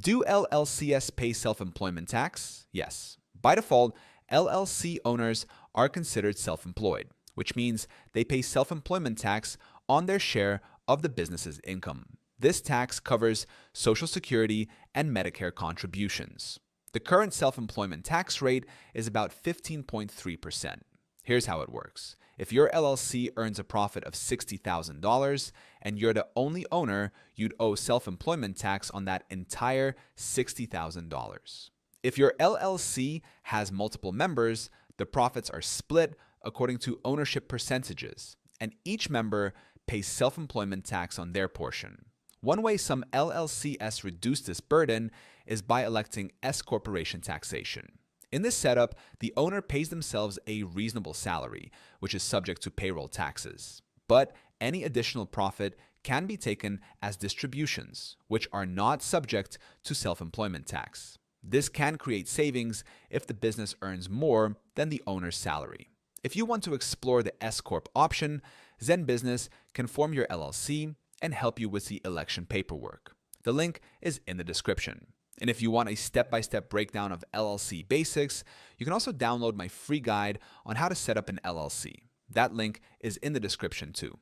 Do LLCs pay self-employment tax? Yes. By default, LLC owners are considered self-employed, which means they pay self-employment tax on their share of the business's income. This tax covers Social Security and Medicare contributions. The current self-employment tax rate is about 15.3%. Here's how it works. If your LLC earns a profit of $60,000 and you're the only owner, you'd owe self-employment tax on that entire $60,000. If your LLC has multiple members, the profits are split according to ownership percentages, and each member pays self-employment tax on their portion. One way some LLCs reduce this burden is by electing S-corporation taxation. In this setup, the owner pays themselves a reasonable salary, which is subject to payroll taxes. But any additional profit can be taken as distributions, which are not subject to self-employment tax. This can create savings if the business earns more than the owner's salary. If you want to explore the S-corp option, Zen Business can form your LLC and help you with the election paperwork. The link is in the description. And if you want a step-by-step breakdown of LLC basics, you can also download my free guide on how to set up an LLC. That link is in the description too.